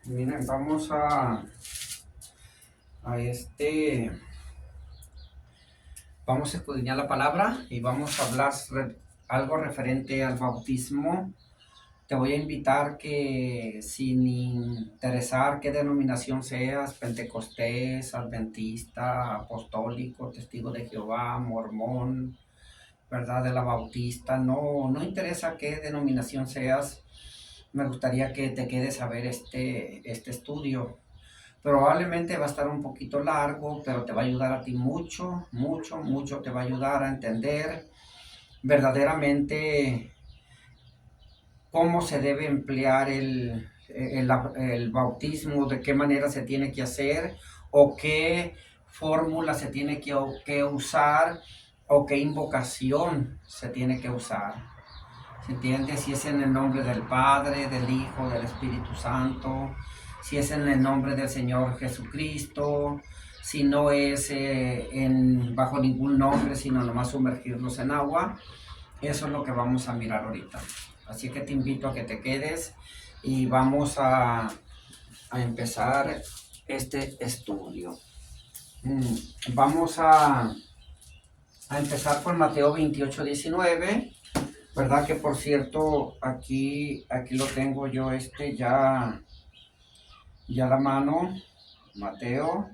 Miren, vamos a este, vamos a escudriñar la palabra y vamos a hablar algo referente al bautismo. Te voy a invitar que sin interesar qué denominación seas, pentecostés, adventista, apostólico, testigo de Jehová, mormón, ¿verdad? De la bautista, no interesa qué denominación seas, me gustaría que te quedes a ver este estudio. Probablemente va a estar un poquito largo, pero te va a ayudar a ti mucho, mucho, mucho. Te va a ayudar a entender verdaderamente cómo se debe emplear el bautismo, de qué manera se tiene que hacer o qué fórmula se tiene que usar o qué invocación se tiene que usar. ¿Se entiende? Si es en el nombre del Padre, del Hijo, del Espíritu Santo, si es en el nombre del Señor Jesucristo, si no es bajo ningún nombre, sino nomás sumergirlos en agua. Eso es lo que vamos a mirar ahorita. Así que te invito a que te quedes y vamos a empezar este estudio. Vamos a empezar con Mateo 28:19. ¿Verdad? Que por cierto, aquí lo tengo yo ya a la mano. Mateo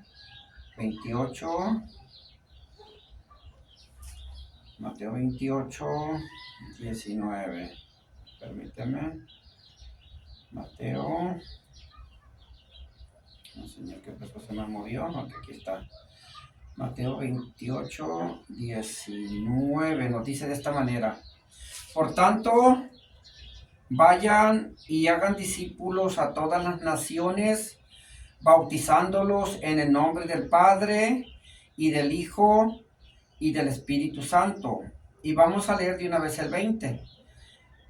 28, Mateo 28, 19. Permíteme. Mateo. No, señor, que después se me movió. No, que aquí está. Mateo 28, 19. Nos dice de esta manera. Por tanto, vayan y hagan discípulos a todas las naciones, bautizándolos en el nombre del Padre y del Hijo y del Espíritu Santo. Y vamos a leer de una vez el 20.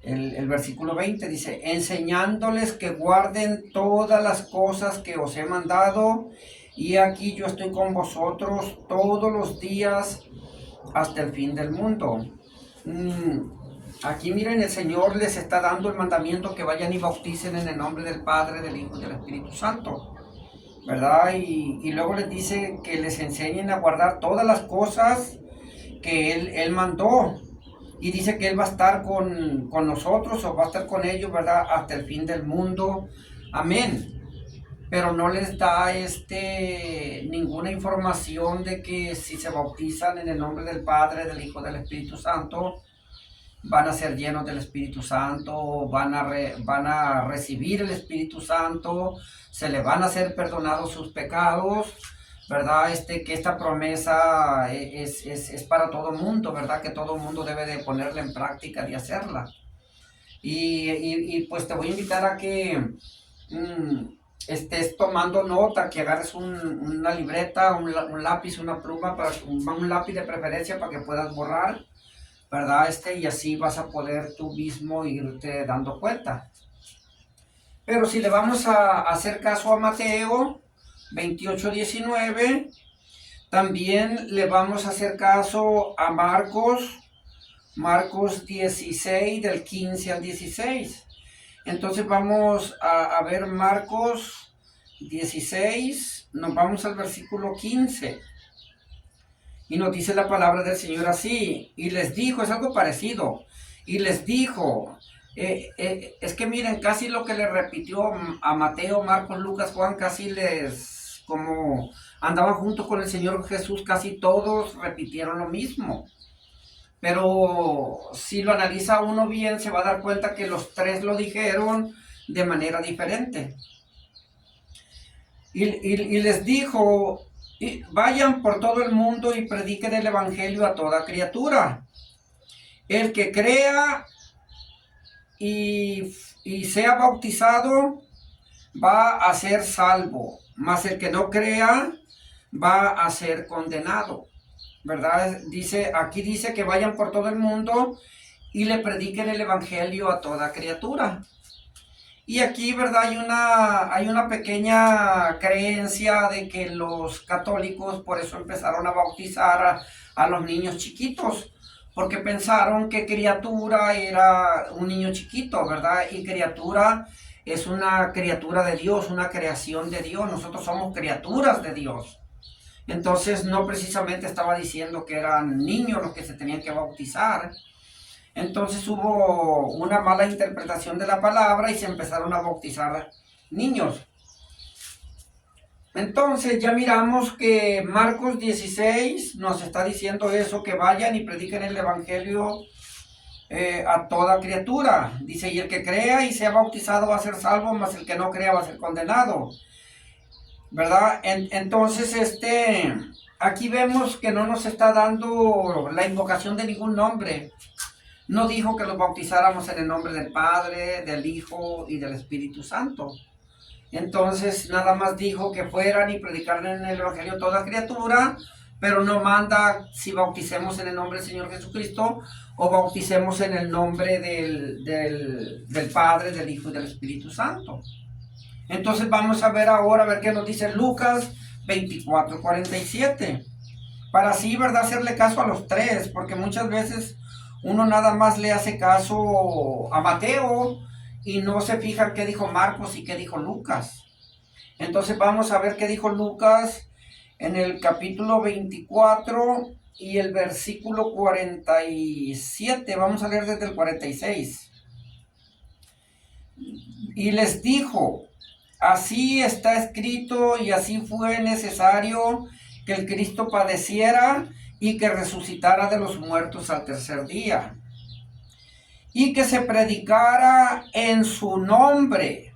El versículo 20 dice, enseñándoles que guarden todas las cosas que os he mandado, y aquí yo estoy con vosotros todos los días hasta el fin del mundo. Aquí miren, el Señor les está dando el mandamiento que vayan y bauticen en el nombre del Padre, del Hijo y del Espíritu Santo, ¿verdad? Y luego les dice que les enseñen a guardar todas las cosas que Él mandó. Y dice que Él va a estar con nosotros o va a estar con ellos, ¿verdad? Hasta el fin del mundo. Amén. Pero no les da ninguna información de que si se bautizan en el nombre del Padre, del Hijo, del Espíritu Santo, van a ser llenos del Espíritu Santo, van a recibir el Espíritu Santo, se les van a ser perdonados sus pecados, ¿verdad? Que esta promesa es para todo el mundo, ¿verdad? Que todo el mundo debe de ponerla en práctica, de hacerla. Y pues te voy a invitar a que estés tomando nota, que agarres una libreta, un lápiz, una pluma, un lápiz de preferencia para que puedas borrar, ¿verdad? Y así vas a poder tú mismo irte dando cuenta. Pero si le vamos a hacer caso a Mateo 28:19, también le vamos a hacer caso a Marcos 16, del 15 al 16. Entonces vamos a ver Marcos 16, nos vamos al versículo 15. Y nos dice la palabra del Señor así, y les dijo, es algo parecido, y les dijo, es que miren, casi lo que le repitió a Mateo, Marcos, Lucas, Juan, casi como andaban juntos con el Señor Jesús, casi todos repitieron lo mismo. Pero si lo analiza uno bien, se va a dar cuenta que los tres lo dijeron de manera diferente. Y les dijo, vayan por todo el mundo y prediquen el evangelio a toda criatura. El que crea y sea bautizado va a ser salvo, mas el que no crea va a ser condenado, ¿verdad? Aquí dice que vayan por todo el mundo y le prediquen el evangelio a toda criatura. Y aquí, ¿verdad? Hay una pequeña creencia de que los católicos por eso empezaron a bautizar a los niños chiquitos, porque pensaron que criatura era un niño chiquito, ¿verdad? Y criatura es una criatura de Dios, una creación de Dios. Nosotros somos criaturas de Dios. Entonces no precisamente estaba diciendo que eran niños los que se tenían que bautizar. Entonces hubo una mala interpretación de la palabra y se empezaron a bautizar niños. Entonces ya miramos que Marcos 16 nos está diciendo eso, que vayan y prediquen el evangelio a toda criatura. Dice, y el que crea y sea bautizado va a ser salvo, mas el que no crea va a ser condenado. ¿Verdad? Entonces, aquí vemos que no nos está dando la invocación de ningún nombre. No dijo que los bautizáramos en el nombre del Padre, del Hijo y del Espíritu Santo. Entonces, nada más dijo que fueran y predicaran en el Evangelio a toda criatura, pero no manda si bauticemos en el nombre del Señor Jesucristo o bauticemos en el nombre del Padre, del Hijo y del Espíritu Santo. Entonces vamos a ver ahora, a ver qué nos dice Lucas 24:47. Para así, ¿verdad?, hacerle caso a los tres, porque muchas veces uno nada más le hace caso a Mateo y no se fija qué dijo Marcos y qué dijo Lucas. Entonces vamos a ver qué dijo Lucas en el capítulo 24 y el versículo 47. Vamos a leer desde el 46. Y les dijo, así está escrito y así fue necesario que el Cristo padeciera y que resucitara de los muertos al tercer día, y que se predicara en su nombre,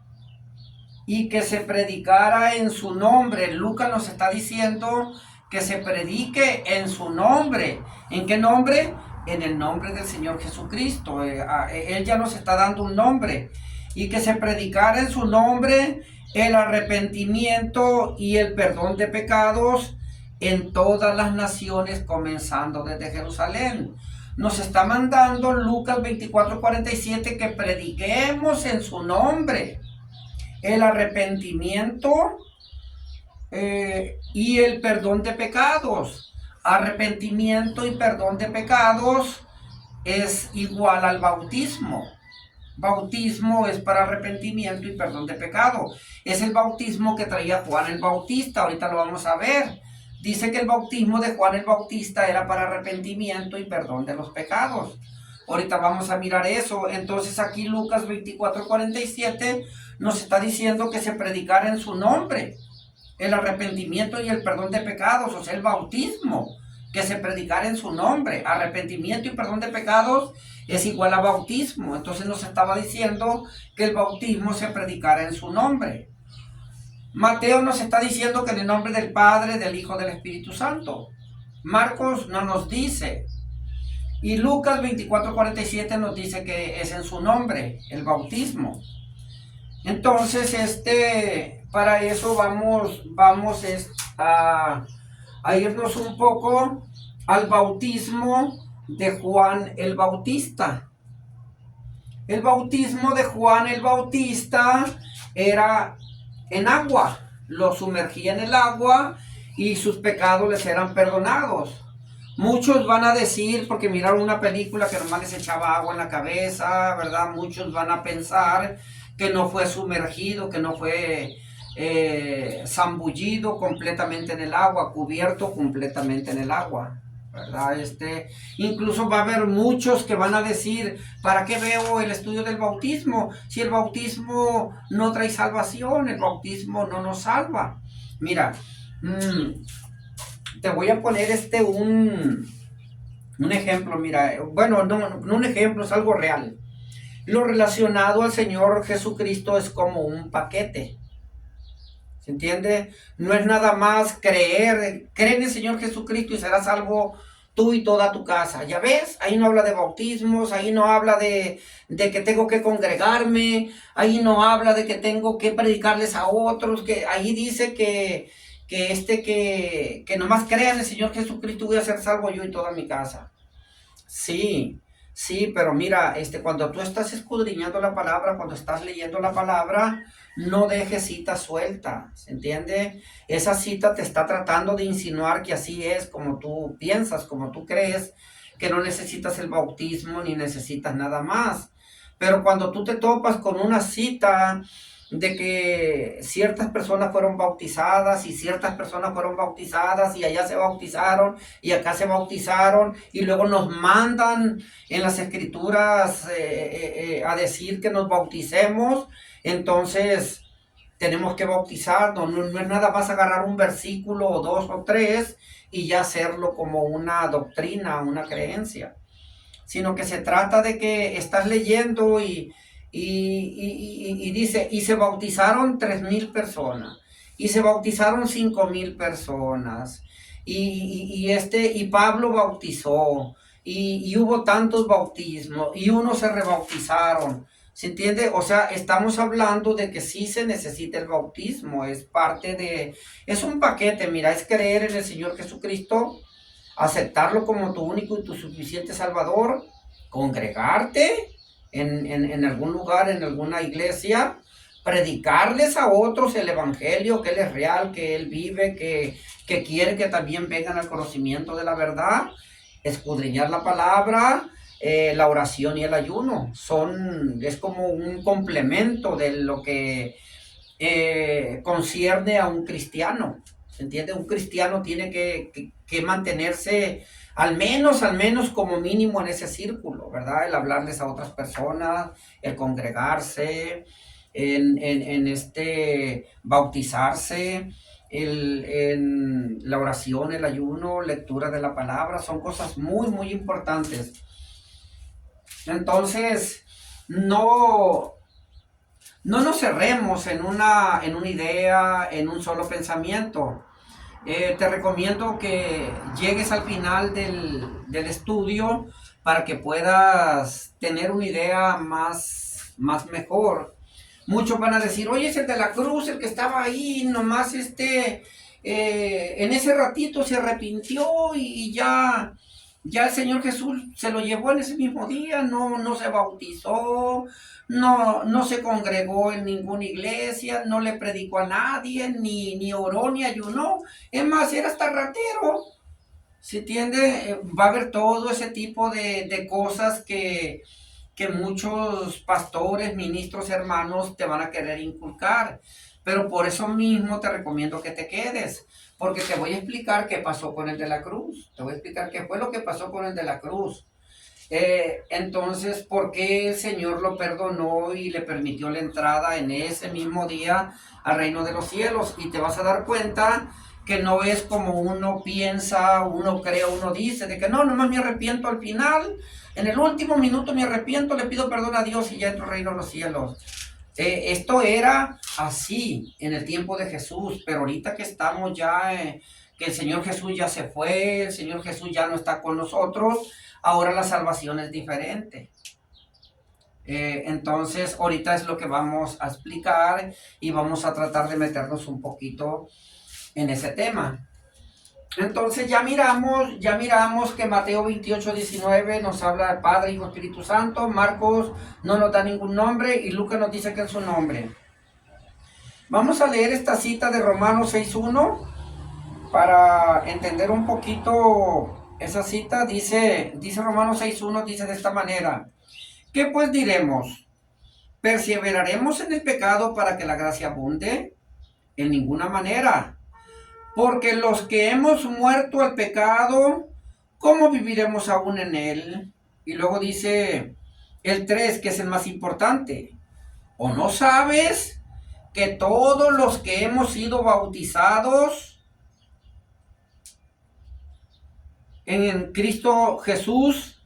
y que se predicara en su nombre. Lucas nos está diciendo que se predique en su nombre. ¿En qué nombre? En el nombre del Señor Jesucristo. Él ya nos está dando un nombre. Y que se predicara en su nombre el arrepentimiento y el perdón de pecados en todas las naciones, comenzando desde Jerusalén. Nos está mandando Lucas 24:47 que prediquemos en su nombre el arrepentimiento y el perdón de pecados. Arrepentimiento y perdón de pecados es igual al bautismo. Bautismo es para arrepentimiento y perdón de pecado. Es el bautismo que traía Juan el Bautista. Ahorita lo vamos a ver. Dice que el bautismo de Juan el Bautista era para arrepentimiento y perdón de los pecados. Ahorita vamos a mirar eso. Entonces aquí Lucas 24:47 nos está diciendo que se predicara en su nombre el arrepentimiento y el perdón de pecados, o sea, el bautismo, que se predicara en su nombre. Arrepentimiento y perdón de pecados es igual a bautismo. Entonces nos estaba diciendo que el bautismo se predicara en su nombre. Mateo nos está diciendo que en el nombre del Padre, del Hijo, del Espíritu Santo. Marcos no nos dice. Y Lucas 24:47 nos dice que es en su nombre, el bautismo. Entonces, para eso vamos a irnos un poco al bautismo de Juan el Bautista. El bautismo de Juan el Bautista era en agua. Lo sumergía en el agua y sus pecados les eran perdonados. Muchos van a decir, porque miraron una película que nomás les echaba agua en la cabeza, ¿verdad? Muchos van a pensar que no fue sumergido, que no fue zambullido completamente en el agua, cubierto completamente en el agua, ¿verdad? Incluso va a haber muchos que van a decir, ¿para qué veo el estudio del bautismo? Si el bautismo no trae salvación, el bautismo no nos salva. Mira, te voy a poner un ejemplo, mira, bueno, no un ejemplo, es algo real. Lo relacionado al Señor Jesucristo es como un paquete. ¿Se entiende? No es nada más cree en el Señor Jesucristo y serás salvo tú y toda tu casa. ¿Ya ves? Ahí no habla de bautismos, ahí no habla de que tengo que congregarme, ahí no habla de que tengo que predicarles a otros, que ahí dice que nomás crea en el Señor Jesucristo voy a ser salvo yo y toda mi casa. Sí, sí, pero mira, cuando tú estás escudriñando la palabra, cuando estás leyendo la palabra, no dejes cita suelta, ¿se entiende? Esa cita te está tratando de insinuar que así es, como tú piensas, como tú crees, que no necesitas el bautismo ni necesitas nada más. Pero cuando tú te topas con una cita de que ciertas personas fueron bautizadas y ciertas personas fueron bautizadas y allá se bautizaron y acá se bautizaron y luego nos mandan en las escrituras a decir que nos bauticemos, entonces tenemos que bautizarnos. No es nada más agarrar un versículo o dos o tres y ya hacerlo como una doctrina, una creencia, sino que se trata de que estás leyendo y dice, y se bautizaron 3,000 personas, y se bautizaron 5,000 personas, y Pablo bautizó, y hubo tantos bautismos, y unos se rebautizaron. ¿Se entiende? O sea, estamos hablando de que sí se necesita el bautismo, es parte de, es un paquete, mira, es creer en el Señor Jesucristo, aceptarlo como tu único y tu suficiente Salvador, congregarte en algún lugar, en alguna iglesia, predicarles a otros el Evangelio, que Él es real, que Él vive, que quiere que también vengan al conocimiento de la verdad, escudriñar la palabra, la oración y el ayuno. Es como un complemento de lo que concierne a un cristiano. ¿Se entiende? Un cristiano tiene que mantenerse al menos como mínimo en ese círculo, ¿verdad? El hablarles a otras personas, el congregarse, bautizarse, en la oración, el ayuno, lectura de la palabra, son cosas muy, muy importantes. Entonces, no nos cerremos en una idea, en un solo pensamiento. Te recomiendo que llegues al final del estudio para que puedas tener una idea más mejor. Muchos van a decir, oye, es el de la cruz, el que estaba ahí, nomás en ese ratito se arrepintió y ya el Señor Jesús se lo llevó en ese mismo día, no se bautizó, no se congregó en ninguna iglesia, no le predicó a nadie, ni oró, ni ayunó. Es más, era hasta ratero. ¿Se entiende? Va a haber todo ese tipo de cosas que muchos pastores, ministros, hermanos te van a querer inculcar. Pero por eso mismo te recomiendo que te quedes, porque te voy a explicar qué pasó con el de la cruz. Te voy a explicar qué fue lo que pasó con el de la cruz. Entonces, ¿por qué el Señor lo perdonó y le permitió la entrada en ese mismo día al reino de los cielos? Y te vas a dar cuenta que no es como uno piensa, uno cree, uno dice, de que no, nomás me arrepiento al final, en el último minuto me arrepiento, le pido perdón a Dios y ya entro al reino de los cielos. Esto era así en el tiempo de Jesús, pero ahorita que estamos ya, que el Señor Jesús ya se fue, el Señor Jesús ya no está con nosotros, ahora la salvación es diferente. Entonces, ahorita es lo que vamos a explicar y vamos a tratar de meternos un poquito en ese tema. Entonces ya miramos que Mateo 28:19 nos habla del Padre, Hijo, Espíritu Santo. Marcos no nos da ningún nombre y Lucas nos dice que es su nombre. Vamos a leer esta cita de Romanos 6:1 para entender un poquito esa cita. Dice Romanos 6:1, dice de esta manera: ¿qué pues diremos? ¿Perseveraremos en el pecado para que la gracia abunde? En ninguna manera. Porque los que hemos muerto al pecado, ¿cómo viviremos aún en él? Y luego dice el 3, que es el más importante. ¿O no sabes que todos los que hemos sido bautizados en Cristo Jesús,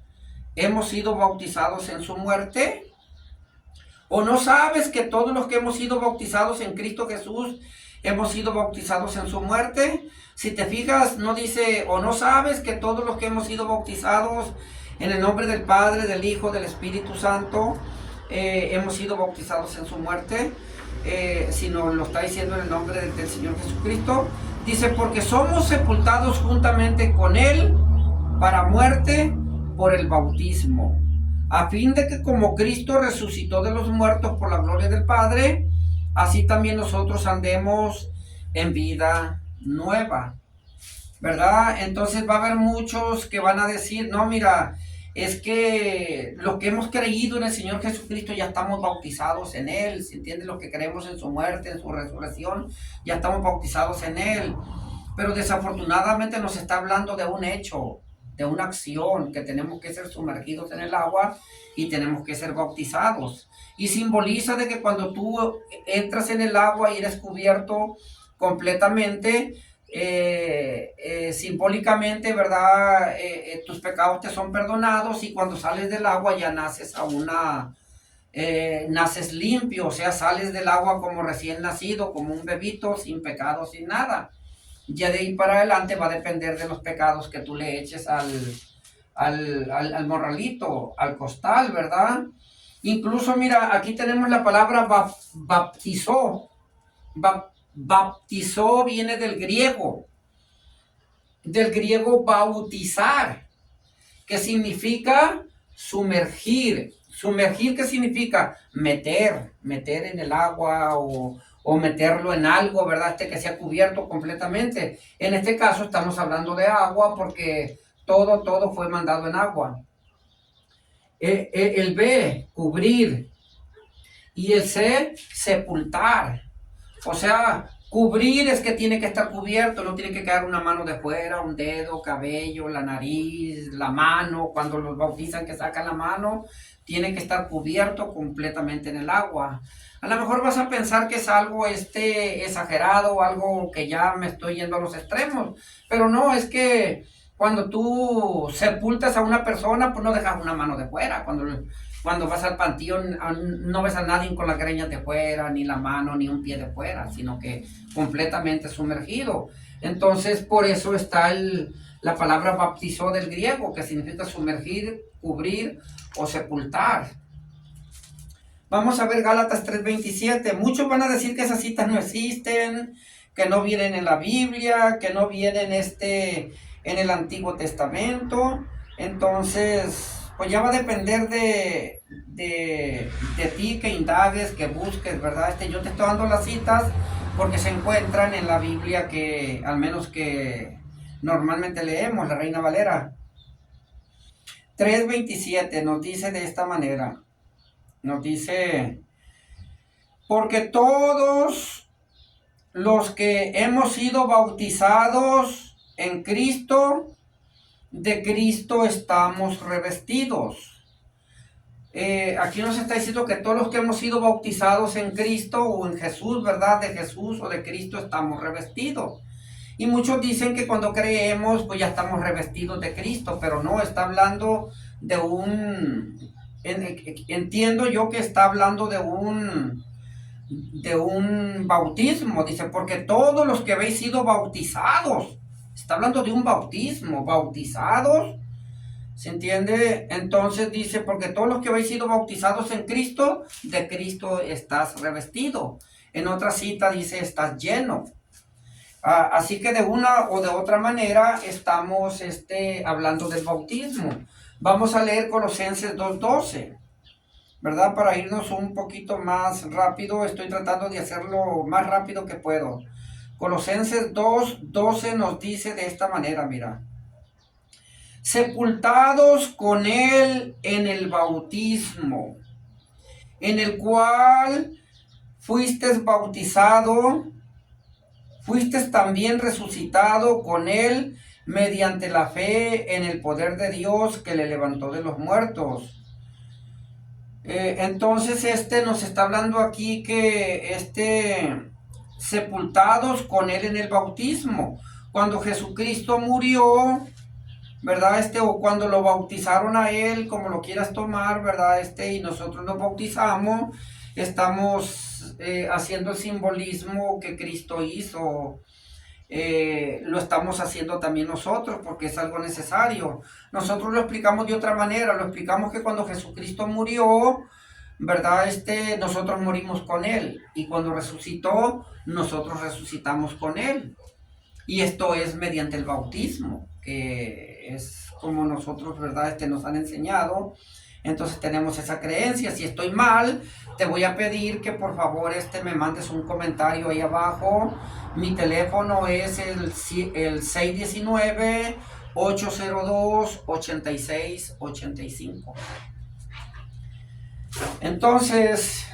hemos sido bautizados en su muerte? ¿O no sabes que todos los que hemos sido bautizados en Cristo Jesús, hemos sido bautizados en su muerte? Si te fijas, no dice, o no sabes que todos los que hemos sido bautizados en el nombre del Padre, del Hijo, del Espíritu Santo, hemos sido bautizados en su muerte, sino lo está diciendo en el nombre del Señor Jesucristo. Dice, porque somos sepultados juntamente con Él para muerte por el bautismo, a fin de que como Cristo resucitó de los muertos por la gloria del Padre, así también nosotros andemos en vida nueva, ¿verdad? Entonces va a haber muchos que van a decir, no, mira, es que los que hemos creído en el Señor Jesucristo ya estamos bautizados en Él, ¿se entiende? Los que creemos en su muerte, en su resurrección, ya estamos bautizados en Él. Pero desafortunadamente nos está hablando de un hecho, de una acción, que tenemos que ser sumergidos en el agua y tenemos que ser bautizados. Y simboliza de que cuando tú entras en el agua y eres cubierto completamente, simbólicamente, ¿verdad? Tus pecados te son perdonados y cuando sales del agua ya naces naces limpio, o sea, sales del agua como recién nacido, como un bebito, sin pecado, sin nada. Ya de ahí para adelante va a depender de los pecados que tú le eches al morralito, al costal, ¿verdad? Incluso, mira, aquí tenemos la palabra baptizó. Baptizó viene del griego bautizar, que significa sumergir. Sumergir, ¿qué significa? Meter en el agua o meterlo en algo, ¿verdad? Que sea cubierto completamente. En este caso estamos hablando de agua porque todo fue mandado en agua. El B, cubrir. Y el C, sepultar. O sea, cubrir es que tiene que estar cubierto, no tiene que quedar una mano de fuera, un dedo, cabello, la nariz, la mano. Cuando los bautizan que sacan la mano, tiene que estar cubierto completamente en el agua. A lo mejor vas a pensar que es algo exagerado, algo que ya me estoy yendo a los extremos, pero no, es que cuando tú sepultas a una persona, pues no dejas una mano de fuera. Cuando vas al panteón no ves a nadie con las greñas de fuera, ni la mano, ni un pie de fuera, sino que completamente sumergido. Entonces, por eso está la palabra bautizó del griego, que significa sumergir, cubrir o sepultar. Vamos a ver Gálatas 3:27. Muchos van a decir que esas citas no existen, que no vienen en la Biblia, que no vienen en el Antiguo Testamento. Entonces, pues ya va a depender de ti, que indagues, que busques, ¿verdad? Yo te estoy dando las citas porque se encuentran en la Biblia, que al menos que normalmente leemos, la Reina Valera. 3:27 nos dice de esta manera. Nos dice, porque todos los que hemos sido bautizados en Cristo, de Cristo estamos revestidos. Aquí nos está diciendo que todos los que hemos sido bautizados en Cristo o en Jesús, ¿verdad? De Jesús o de Cristo estamos revestidos. Y muchos dicen que cuando creemos, pues ya estamos revestidos de Cristo, pero no, está hablando de entiendo yo que está hablando de un bautismo. Dice, porque todos los que habéis sido bautizados, está hablando de un bautismo, bautizados, ¿se entiende? Entonces dice, porque todos los que habéis sido bautizados en Cristo, de Cristo estás revestido. En otra cita dice, estás lleno. Así que de una o de otra manera estamos hablando del bautismo. Vamos a leer Colosenses 2:12, ¿verdad? Para irnos un poquito más rápido, estoy tratando de hacerlo más rápido que puedo. Colosenses 2:12 nos dice de esta manera, mira. Sepultados con Él en el bautismo, en el cual fuiste bautizado, fuiste también resucitado con Él mediante la fe en el poder de Dios que le levantó de los muertos. Entonces nos está hablando aquí que sepultados con Él en el bautismo. Cuando Jesucristo murió, ¿verdad? O cuando lo bautizaron a Él, como lo quieras tomar, ¿verdad? Y nosotros nos bautizamos, estamos haciendo el simbolismo que Cristo hizo. Lo estamos haciendo también nosotros porque es algo necesario. Nosotros lo explicamos de otra manera, lo explicamos que cuando Jesucristo murió, ¿verdad? Nosotros morimos con Él, y cuando resucitó, nosotros resucitamos con Él. Y esto es mediante el bautismo, que es como nosotros, ¿verdad? Nos han enseñado. Entonces tenemos esa creencia. Si estoy mal, te voy a pedir que por favor me mandes un comentario ahí abajo. Mi teléfono es el 619 802-8685. Entonces,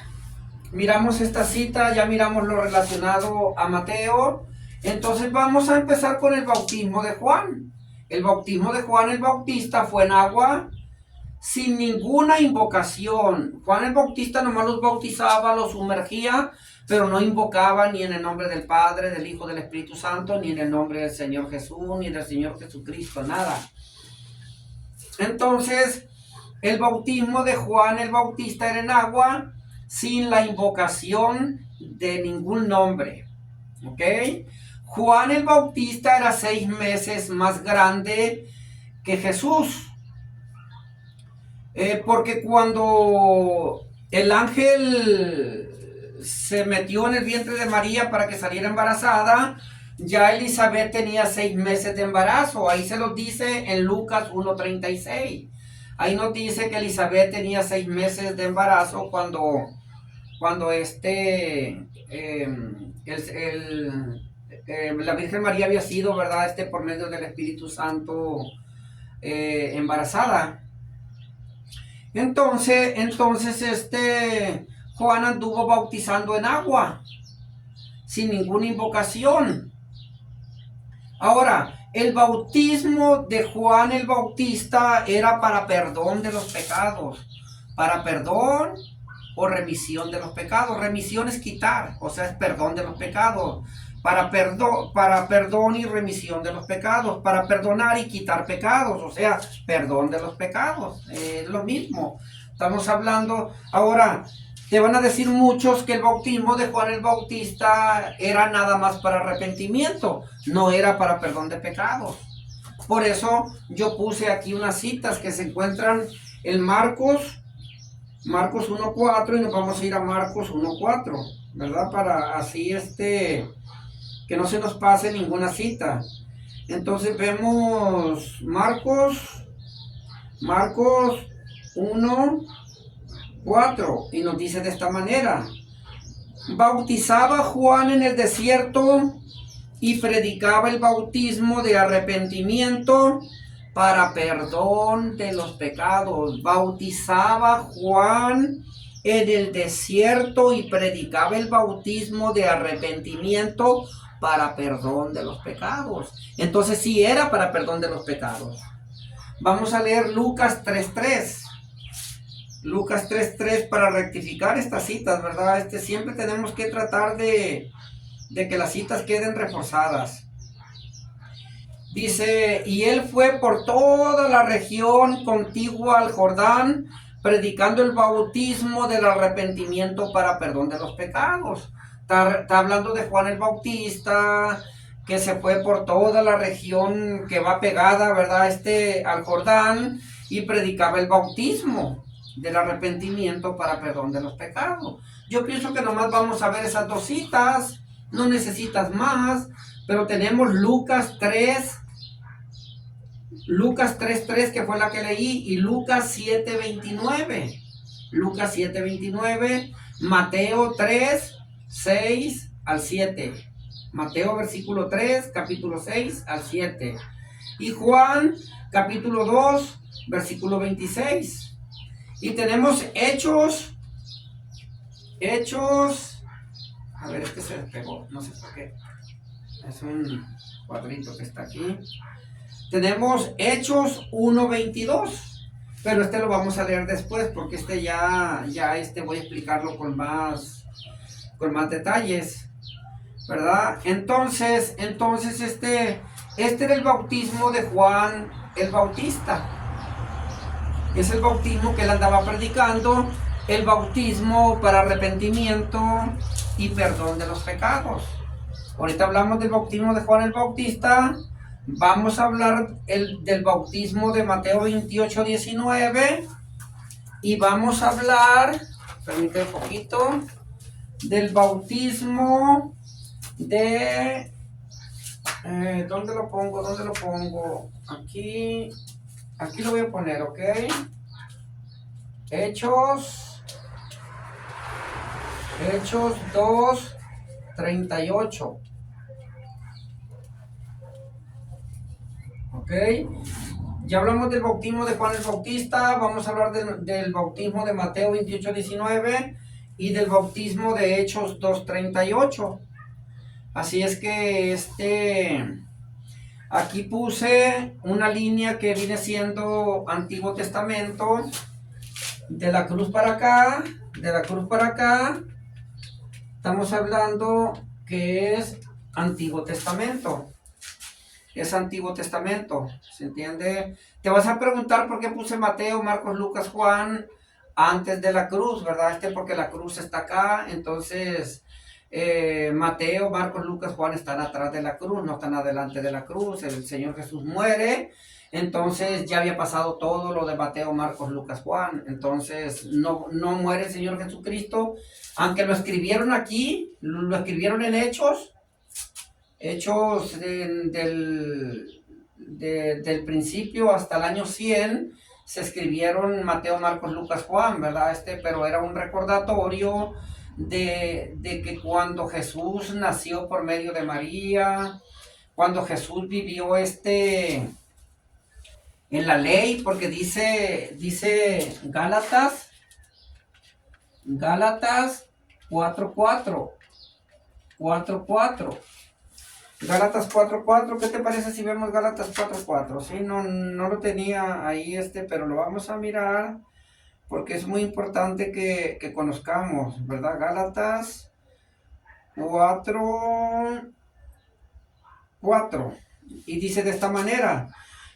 miramos esta cita, ya miramos lo relacionado a Mateo. Entonces vamos a empezar con el bautismo de Juan. El bautismo de Juan el Bautista fue en agua, sin ninguna invocación. Juan el Bautista nomás los bautizaba, los sumergía, pero no invocaba ni en el nombre del Padre, del Hijo, del Espíritu Santo, ni en el nombre del Señor Jesús, ni del Señor Jesucristo, nada. Entonces, el bautismo de Juan el Bautista era en agua, sin la invocación de ningún nombre. ¿Ok? Juan el Bautista era 6 meses más grande que Jesús. Porque cuando el ángel se metió en el vientre de María para que saliera embarazada, ya Elizabeth tenía 6 meses de embarazo. Ahí se los dice en Lucas 1:36. Ahí nos dice que Elizabeth tenía 6 meses de embarazo cuando la Virgen María había sido, ¿verdad? Por medio del Espíritu Santo embarazada. Entonces, Juan anduvo bautizando en agua, sin ninguna invocación. Ahora, el bautismo de Juan el Bautista era para perdón de los pecados, para perdón o remisión de los pecados. Remisión es quitar, o sea, es perdón de los pecados. Para perdón y remisión de los pecados, para perdonar y quitar pecados, o sea, perdón de los pecados, es lo mismo. Estamos hablando, ahora, te van a decir muchos que el bautismo de Juan el Bautista era nada más para arrepentimiento, no era para perdón de pecados. Por eso yo puse aquí unas citas que se encuentran en Marcos 1:4, y nos vamos a ir a Marcos 1:4, ¿verdad? Para así que no se nos pase ninguna cita. Entonces vemos Marcos 1:4, y nos dice de esta manera: bautizaba Juan en el desierto y predicaba el bautismo de arrepentimiento para perdón de los pecados. Bautizaba Juan en el desierto y predicaba el bautismo de arrepentimiento para perdón de los pecados. Entonces sí era para perdón de los pecados. Vamos a leer Lucas 3:3. Lucas 3:3 para rectificar estas citas, ¿verdad? Siempre tenemos que tratar de que las citas queden reforzadas. Dice: y él fue por toda la región contigua al Jordán, predicando el bautismo del arrepentimiento para perdón de los pecados. Está hablando de Juan el Bautista, que se fue por toda la región que va pegada, ¿verdad? Al Jordán, y predicaba el bautismo del arrepentimiento para perdón de los pecados. Yo pienso que nomás vamos a ver esas 2 citas, no necesitas más, pero tenemos Lucas 3:3, que fue la que leí, y Lucas 7:29. Lucas 7:29, Mateo 3:6-7. Mateo versículo 3, capítulo 6-7. Y Juan, capítulo 2, versículo 26. Y tenemos Hechos. A ver, se despegó, no sé por qué. Es un cuadrito que está aquí. Tenemos Hechos 1:22, pero lo vamos a leer después, porque ya voy a explicarlo con más detalles, ¿verdad? Entonces este era el bautismo de Juan el Bautista. Es el bautismo que él andaba predicando, el bautismo para arrepentimiento y perdón de los pecados. Ahorita hablamos del bautismo de Juan el Bautista. Vamos a hablar del bautismo de Mateo 28:19, y vamos a hablar, permítame un poquito, del bautismo de, ¿dónde lo pongo? Aquí lo voy a poner, ¿ok? Hechos 2:38. Ok, ¿ok? Ya hablamos del bautismo de Juan el Bautista, vamos a hablar del bautismo de Mateo 28:19 y del bautismo de Hechos 2:38. Así es que aquí puse una línea que viene siendo Antiguo Testamento, de la cruz para acá, de la cruz para acá, estamos hablando que es Antiguo Testamento. Es Antiguo Testamento, ¿se entiende? Te vas a preguntar por qué puse Mateo, Marcos, Lucas, Juan antes de la cruz, ¿verdad? Porque la cruz está acá, entonces Mateo, Marcos, Lucas, Juan están atrás de la cruz, no están adelante de la cruz. El Señor Jesús muere, entonces ya había pasado todo lo de Mateo, Marcos, Lucas, Juan, entonces no muere el Señor Jesucristo, aunque lo escribieron aquí, lo escribieron en Hechos del principio hasta el año 100 se escribieron Mateo, Marcos, Lucas, Juan, ¿verdad? Pero era un recordatorio de que cuando Jesús nació por medio de María, cuando Jesús vivió en la ley, porque dice Gálatas 4:4. Gálatas 4:4, ¿qué te parece si vemos Gálatas 4:4? Sí, no lo tenía ahí pero lo vamos a mirar porque es muy importante que conozcamos, ¿verdad? Gálatas 4:4 y dice de esta manera: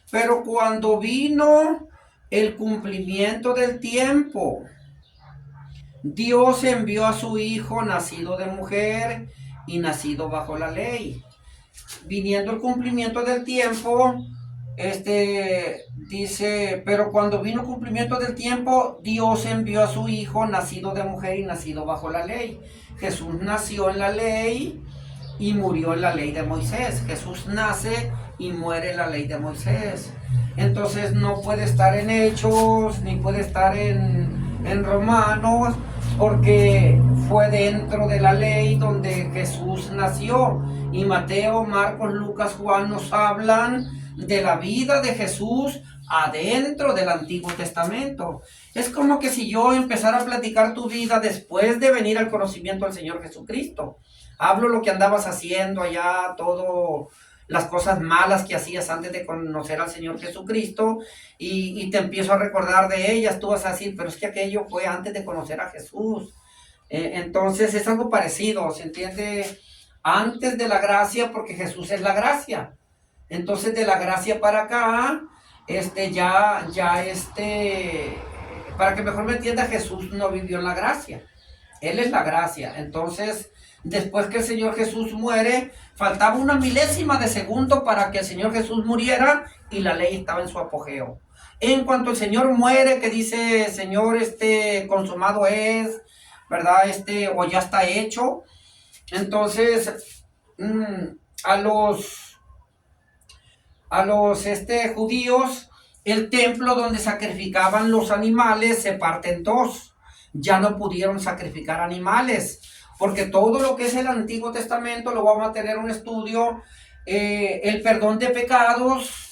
pero cuando vino el cumplimiento del tiempo, Dios envió a su Hijo nacido de mujer y nacido bajo la ley. Viniendo el cumplimiento del tiempo, dice, pero cuando vino el cumplimiento del tiempo, Dios envió a su Hijo nacido de mujer y nacido bajo la ley. Jesús nació en la ley y murió en la ley de Moisés. Jesús nace y muere en la ley de Moisés. Entonces no puede estar en Hechos, ni puede estar en Romanos, porque fue dentro de la ley donde Jesús nació. Y Mateo, Marcos, Lucas, Juan nos hablan de la vida de Jesús adentro del Antiguo Testamento. Es como que si yo empezara a platicar tu vida después de venir al conocimiento del Señor Jesucristo. Hablo lo que andabas haciendo allá, todo las cosas malas que hacías antes de conocer al Señor Jesucristo, y te empiezo a recordar de ellas. Tú vas a decir, pero es que aquello fue antes de conocer a Jesús. Entonces es algo parecido, ¿se entiende? Antes de la gracia, porque Jesús es la gracia. Entonces de la gracia para acá, para que mejor me entienda, Jesús no vivió en la gracia. Él es la gracia. Entonces, después que el Señor Jesús muere, faltaba una milésima de segundo para que el Señor Jesús muriera y la ley estaba en su apogeo. En cuanto el Señor muere, que dice, Señor, consumado es, ¿verdad? O ya está hecho. Entonces, a los judíos, el templo donde sacrificaban los animales se parte en dos. Ya no pudieron sacrificar animales, porque todo lo que es el Antiguo Testamento, lo vamos a tener un estudio, el perdón de pecados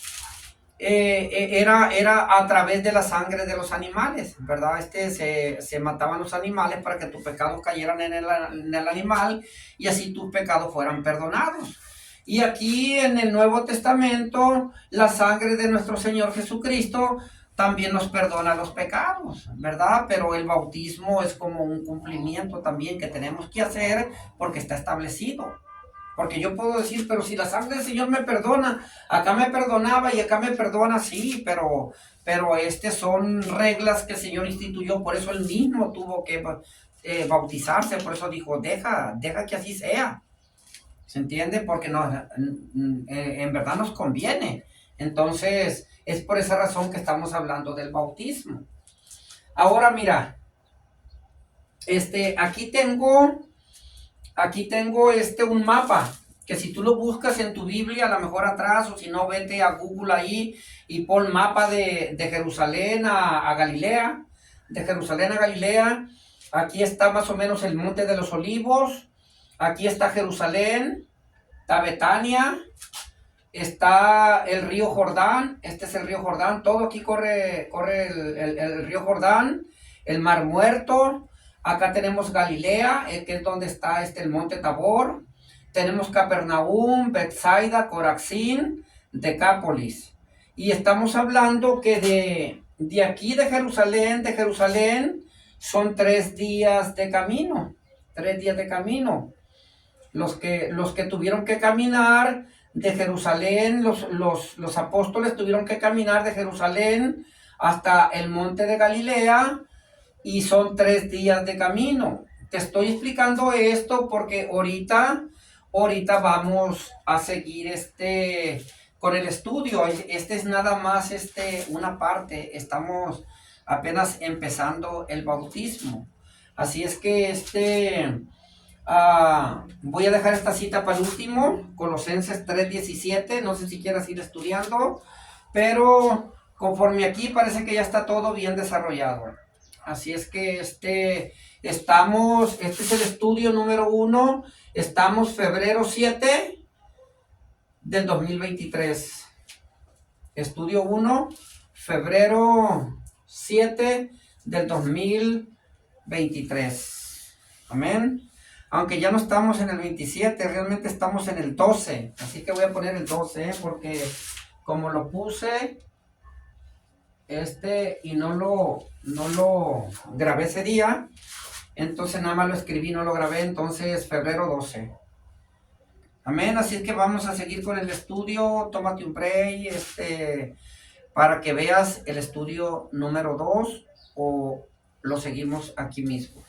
era a través de la sangre de los animales, ¿verdad? Se mataban los animales para que tus pecados cayeran en el animal y así tus pecados fueran perdonados. Y aquí en el Nuevo Testamento, la sangre de nuestro Señor Jesucristo también nos perdona los pecados, ¿verdad? Pero el bautismo es como un cumplimiento también que tenemos que hacer porque está establecido. Porque yo puedo decir, pero si la sangre del Señor me perdona, acá me perdonaba y acá me perdona, sí, pero son reglas que el Señor instituyó, por eso Él mismo tuvo que bautizarse, por eso dijo, deja que así sea. ¿Se entiende? Porque en verdad nos conviene. Entonces, es por esa razón que estamos hablando del bautismo. Ahora mira, aquí tengo un mapa, que si tú lo buscas en tu Biblia, a lo mejor atrás, o si no, vete a Google ahí y pon mapa de Jerusalén a Galilea, de Jerusalén a Galilea. Aquí está más o menos el Monte de los Olivos, aquí está Jerusalén, está Betania, está el río Jordán, este es el río Jordán, todo aquí corre el río Jordán, el Mar Muerto, acá tenemos Galilea, que es donde está el monte Tabor, tenemos Capernaum, Bethsaida, Corazín, Decápolis, y estamos hablando que de aquí de Jerusalén, son 3 días de camino, 3 días de camino. Los que tuvieron que caminar de Jerusalén, los apóstoles tuvieron que caminar de Jerusalén hasta el monte de Galilea y son 3 días de camino. Te estoy explicando esto porque ahorita vamos a seguir con el estudio. Este es nada más una parte. Estamos apenas empezando el bautismo. Así es que voy a dejar esta cita para el último, Colosenses 3:17, no sé si quieras ir estudiando, pero conforme aquí parece que ya está todo bien desarrollado. Así es que este es el estudio número 1, estamos febrero 7 del 2023. Estudio 1, febrero 7 del 2023. Amén. Aunque ya no estamos en el 27, realmente estamos en el 12. Así que voy a poner el 12, porque como lo puse y no lo grabé ese día, entonces nada más lo escribí, no lo grabé, entonces febrero 12. Amén, así es que vamos a seguir con el estudio. Tómate un break, para que veas el estudio número 2 o lo seguimos aquí mismo.